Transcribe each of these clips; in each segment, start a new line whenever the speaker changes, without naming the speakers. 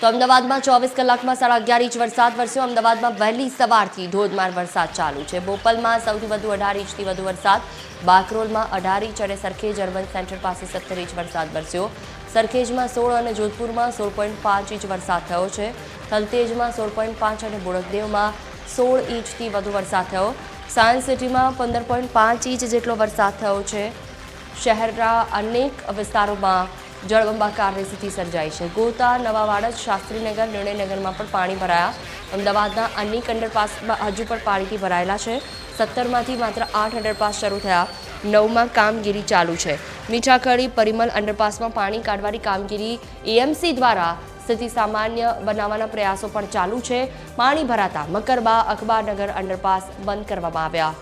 તો અમદાવાદમાં 24 કલાકમાં 11.5 ઇંચ વરસાદ વરસ્યો। અમદાવાદમાં વહેલી સવારથી ધોધમાર વરસાદ ચાલુ છે। બોપલમાં સૌથી વધુ 18 ઇંચથી વધુ વરસાદ, બાકરોલમાં 18 ઇંચ અને સરખેજ અર્બન સેન્ટર પાસે 17 ઇંચ વરસાદ વરસ્યો। સરખેજમાં 16 અને જોધપુરમાં 16.5 ઇંચ વરસાદ થયો છે। થલતેજમાં 16.5 અને બોડકદેવમાં 16 ઇંચથી વધુ વરસાદ થયો। સાયન્સ સિટીમાં 15.5 ઇંચ જેટલો વરસાદ થયો છે। શહેરના અનેક વિસ્તારોમાં જળબંબાકારની સ્થિતિ સર્જાઈ છે। ગોતા, નવાવાડજ, શાસ્ત્રીનગર, નિર્ણયનગરમાં પણ પાણી ભરાયા। અમદાવાદના અનેક અંડરપાસમાં હજુ પણ પાણીથી ભરાયેલા છે। 17માંથી માત્ર 8 અંડરપાસ શરૂ થયા, 9માં કામગીરી ચાલુ છે। મીઠાખડી, પરિમલ અંડરપાસમાં પાણી કાઢવાની કામગીરી એએમસી દ્વારા સ્થિતિ સામાન્ય બનાવવાના પ્રયાસો પણ ચાલુ છે। પાણી ભરાતા મકરબા, અખબારનગર અંડરપાસ બંધ કરવામાં આવ્યા।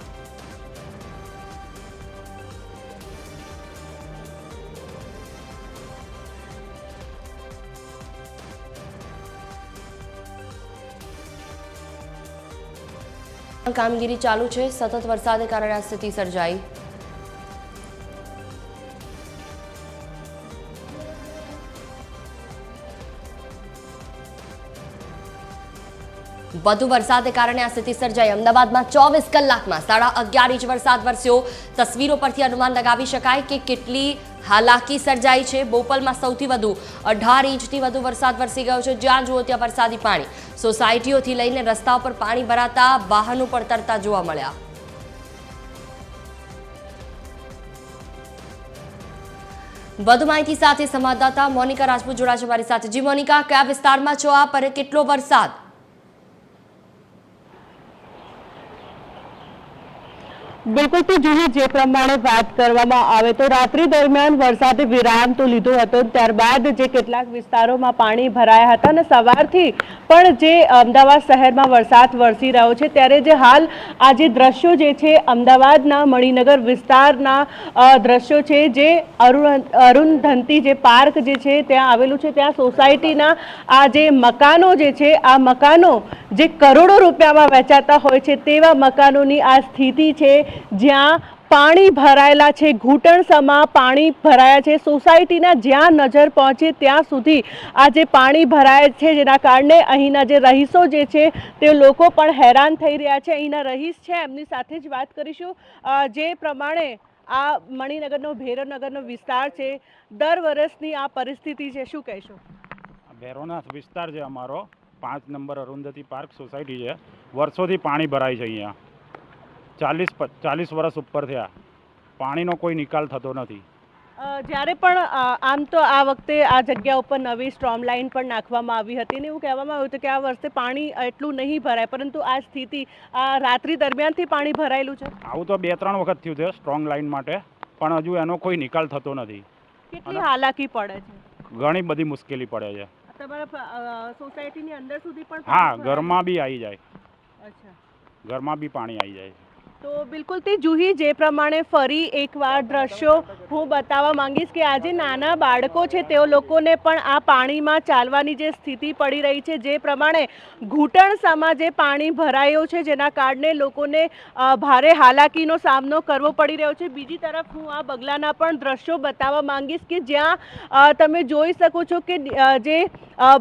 કામગીરી ચાલુ છે। સતત વરસાદને કારણે આ સ્થિતિ સર્જાઈ। વધુ વરસાદને કારણે આ સ્થિતિ સર્જાઈ। અમદાવાદમાં 24 કલાકમાં 11.5 ઇંચ વરસાદ વરસ્યો। તસવીરો પરથી અનુમાન લગાવી શકાય કે કેટલી હાલાકી સર્જાઈ છે। બોપલમાં સૌથી વધુ 18 ઇંચથી વધુ વરસાદ વરસી ગયો છે। જ્યાં જુઓ ત્યાં વરસાદી પાણી, સોસાયટીઓથી લઈને રસ્તાઓ પર પાણી ભરાતા વાહનો પણ તરતા જોવા મળ્યા। વધુ માહિતી સાથે સંવાદદાતા મોનિકા રાજપૂત જોડાશે મારી સાથે। જી મોનિકા, કયા વિસ્તારમાં છો આપ અને કેટલો વરસાદ?
બિલકુલ તો જોઈએ જે પ્રમાણે વાત કરવામાં આવે તો રાત્રિ દરમિયાન વરસાદે વિરામ તો લીધો હતો, ત્યારબાદ જે કેટલાક વિસ્તારોમાં પાણી ભરાયા હતા અને સવારથી પણ જે અમદાવાદ શહેરમાં વરસાદ વરસી રહ્યો છે, ત્યારે જે હાલ આ જે દ્રશ્યો જે છે અમદાવાદના મણિનગર વિસ્તારના દ્રશ્યો છે, જે અરુણધંતી જે પાર્ક જે છે ત્યાં આવેલું છે, ત્યાં સોસાયટીના આ જે મકાનો જે છે, આ મકાનો જે કરોડો રૂપિયામાં વેચાતા હોય છે તેવા મકાનોની આ સ્થિતિ છે, જ્યાં પાણી ભરાયેલા છે, ઘૂંટણસમા પાણી ભરાયા છે। સોસાયટીના જ્યાં નજર પહોંચે ત્યાં સુધી આ જે પાણી ભરાય છે, જેના કારણે અહીંના જે રહીશો જે છે તે લોકો પણ હેરાન થઈ રહ્યા છે। અહીંના રહીશ છે, એમની સાથે જ વાત કરીશું। જે પ્રમાણે આ મણિનગરનો ભૈરવનગરનો વિસ્તાર છે, દર વર્ષની આ પરિસ્થિતિ છે, શું કહેશો?
ભૈરવનાથ વિસ્તાર છે અમારો, 5 નંબર અરુંધતી પાર્ક સોસાયટી છે। વર્ષોથી પાણી ભરાય છે। અહીંયા 40 વર્ષ ઉપર થયા, પાણીનો કોઈ નિકાલ થતો નથી।
જ્યારે પણ આમ તો આ વખતે આ જગ્યા ઉપર નવી સ્ટ્રોમ લાઇન પણ નાખવામાં આવી હતી ને એવું કહેવામાં આવ્યું હતું કે આ વર્ષે પાણી એટલું નહીં ભરાય, પરંતુ આ સ્થિતિ રાત્રિ દરમિયાનથી પાણી ભરાયેલું છે।
આવું તો 2-3 વખત થયું છે સ્ટ્રોંગ લાઇન માટે, પણ હજુ એનો કોઈ નિકાલ થતો નથી।
કેટલી હાલાકી પડે છે?
ઘણી બધી મુશ્કેલી પડે છે।
તમારા સોસાયટીની અંદર સુધી પણ?
હા, ઘરમાં બી આવી જાય।
અચ્છા,
ઘરમાં બી પાણી આવી જાય।
તો બિલકુલ તે જુહી જે પ્રમાણે ફરી એકવાર દ્રશ્યો હું બતાવવા માંગીશ કે આજે નાના બાળકો છે તેઓ લોકોને પણ આ પાણીમાં ચાલવાની જે સ્થિતિ પડી રહી છે, જે પ્રમાણે ઘૂંટણસમાં જે પાણી ભરાયું છે, જેના કારણે લોકોને ભારે હાલાકીનો સામનો કરવો પડી રહ્યો છે। બીજી તરફ હું આ બગલાના પણ દ્રશ્યો બતાવવા માંગીશ કે જ્યાં તમે જોઈ શકો છો કે જે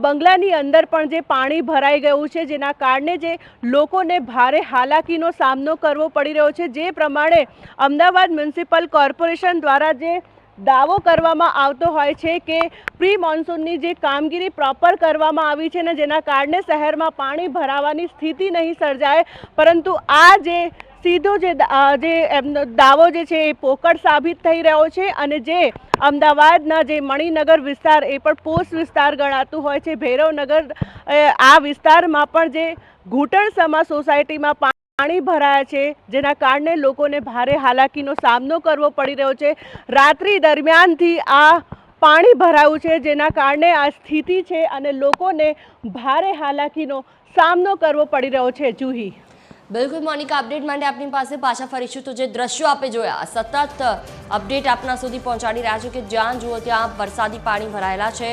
બંગલાની અંદર પણ જે પાણી ભરાઈ ગયું છે, જેના કારણે જે લોકોને ભારે હાલાકીનો સામનો કરવો પડી રહ્યો છે। જે પ્રમાણે અમદાવાદ મ્યુનિસિપલ કોર્પોરેશન દ્વારા જે દાવો કરવામાં આવતો હોય છે કે પ્રી મોન્સૂનની જે કામગીરી પ્રોપર કરવામાં આવી છે ને જેના કારણે શહેરમાં પાણી ભરાવાની સ્થિતિ નહીં સર્જાય, પરંતુ આ જે સીધો જે એમનો દાવો જે છે એ પોકળ સાબિત થઈ રહ્યો છે। અને જે અમદાવાદના જે મણિનગર વિસ્તાર એ પણ પોસ્ટ વિસ્તાર ગણાતું હોય છે, ભૈરવનગર આ વિસ્તારમાં પણ જે ઘૂંટણસમા સોસાયટીમાં પાણી ભરાયા છે, જેના કારણે લોકોને ભારે હાલાકીનો સામનો કરવો પડી રહ્યો છે। રાત્રિ દરમિયાનથી આ પાણી ભરાયું છે, જેના કારણે આ સ્થિતિ છે અને લોકોને ભારે હાલાકીનો સામનો કરવો પડી રહ્યો છે। જુહી,
બિલકુલ મોનિકા, અપડેટ માટે આપની પાસે પાછા ફરીશું। તો જે દ્રશ્યો આપે જોયા, સતત અપડેટ આપના સુધી પહોંચાડી રહ્યા છે કે જ્યાં જુઓ ત્યાં વરસાદી પાણી ભરાયેલા છે।